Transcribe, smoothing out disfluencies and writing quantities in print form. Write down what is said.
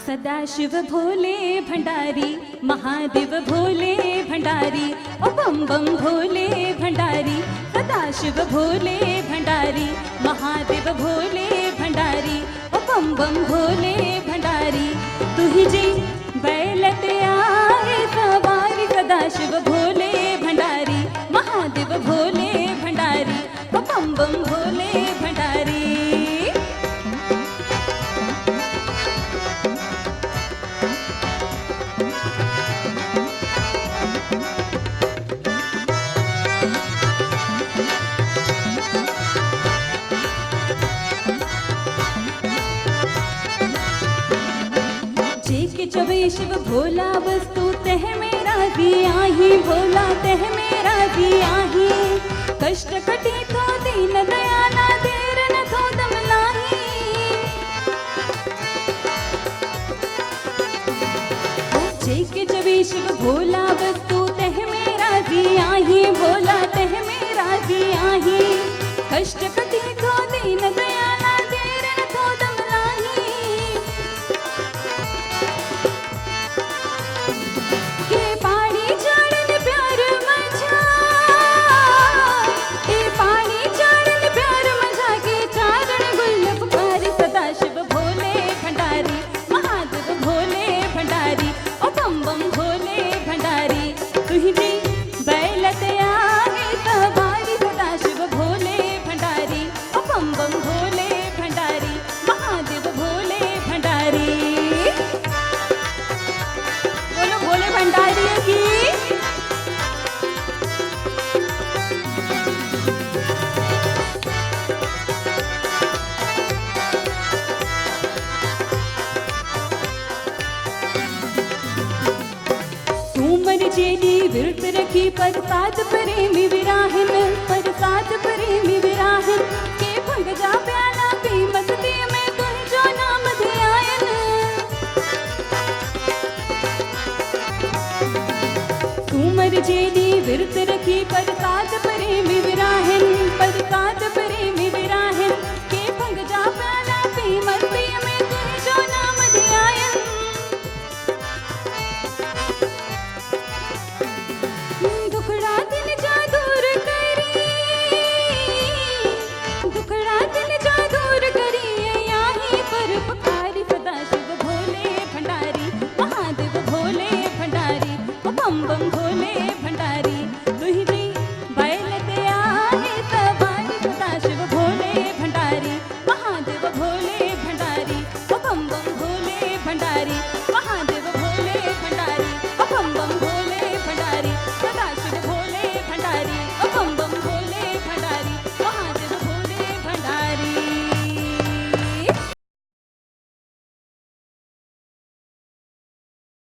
सदाशिव भोले भंडारी, महादेव भोले भंडारी, ओ बम बम भोले भंडारी। सदाशिव भोले भंडारी, महादेव भोले भंडारी, ओ बम बम भोले भंडारी। तू ही जी बैलते आए सवारी, सदाशिव भोले भंडारी, महादेव भोले भंडारी, ओ बम बम भोले भंडारी। चवे शिव भोला वस्तु तह मेरा दिया ही, भोला तह मेरा दिया ही। कष्ट कटी तो दीन दयाला, देर न तो दम लाही। जेके चवे शिव भोला वस्तु तह मेरा दिया ही, भोला तह मेरा दिया ही। कष्ट कटी तो दीन दयाला, देर न तो दम लाही। जेडी विरत रखी परसाद प्रेमी विराहन, परसाद प्रेमी विराहन। के भंग जा प्याला पी मस्ती में, तुम जो नाम ध्यान। तुमर जेडी विरत रखी परसाद प्रेमी विराहन, परसाद प्रेमी विराहन। के भंग जा प्याला पी मस्ती में, तुम जो नाम ध्यान। दुखड़ा दिल जा दूर करी, दुखड़ा दिल जा दूर करी। यहाँ पर पुकारी सदाशिव भोले भंडारी, महादेव भोले भंडारी, ओ बम बम भोले भंडारी। तुही जी बैलते आए सवारी, सदाशिव भोले भंडारी, महादेव भोले भंडारी, ओ बम बम भोले भंडारी।